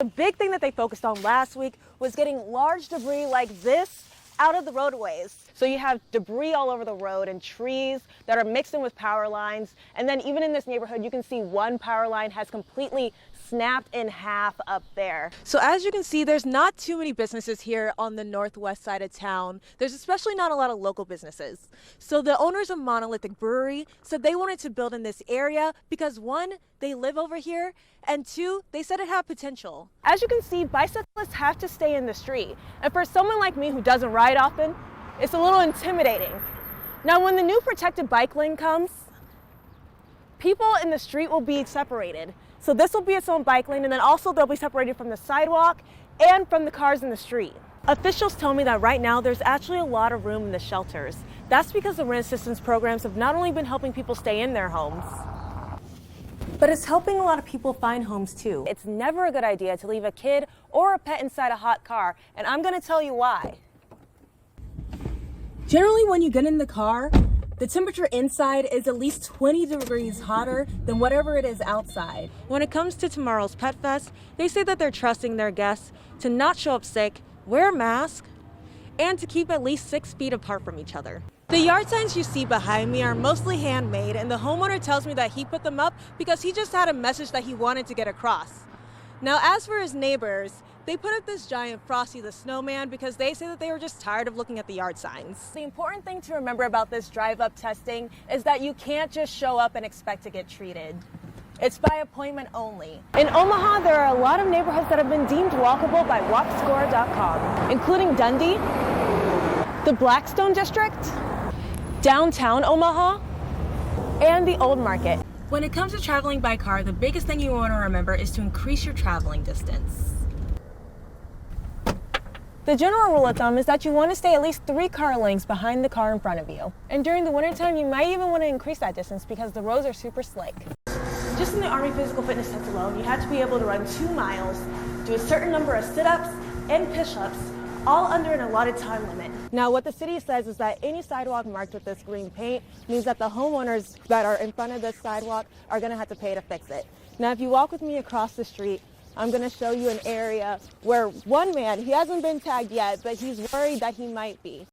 The big thing that they focused on last week was getting large debris like this out of the roadways. So you have debris all over the road and trees that are mixed in with power lines. And then even in this neighborhood, you can see one power line has completely snapped in half up there. So as you can see, there's not too many businesses here on the northwest side of town. There's especially not a lot of local businesses. So the owners of Monolithic Brewery said they wanted to build in this area because one, they live over here, and two, they said it had potential. As you can see, bicyclists have to stay in the street. And for someone like me who doesn't ride often, it's a little intimidating. Now, when the new protected bike lane comes, people in the street will be separated. So this will be its own bike lane, and then also they'll be separated from the sidewalk and from the cars in the street. Officials told me that right now there's actually a lot of room in the shelters. That's because the rent assistance programs have not only been helping people stay in their homes, but it's helping a lot of people find homes too. It's never a good idea to leave a kid or a pet inside a hot car, and I'm gonna tell you why. Generally, when you get in the car, the temperature inside is at least 20 degrees hotter than whatever it is outside. When it comes to tomorrow's Pet Fest, they say that they're trusting their guests to not show up sick, wear a mask, and to keep at least 6 feet apart from each other. The yard signs you see behind me are mostly handmade, and the homeowner tells me that he put them up because he just had a message that he wanted to get across. Now, as for his neighbors, they put up this giant Frosty the Snowman because they say that they were just tired of looking at the yard signs. The important thing to remember about this drive-up testing is that you can't just show up and expect to get treated. It's by appointment only. In Omaha, there are a lot of neighborhoods that have been deemed walkable by walkscore.com, including Dundee, the Blackstone District, downtown Omaha, and the Old Market. When it comes to traveling by car, the biggest thing you want to remember is to increase your traveling distance. The general rule of thumb is that you want to stay at least 3 car lengths behind the car in front of you. And during the wintertime, you might even want to increase that distance because the roads are super slick. Just in the Army physical fitness test alone, you have to be able to run 2 miles, do a certain number of sit-ups and push-ups, all under an allotted time limit. Now, what the city says is that any sidewalk marked with this green paint means that the homeowners that are in front of this sidewalk are going to have to pay to fix it. Now, if you walk with me across the street, I'm going to show you an area where one man, he hasn't been tagged yet, but he's worried that he might be.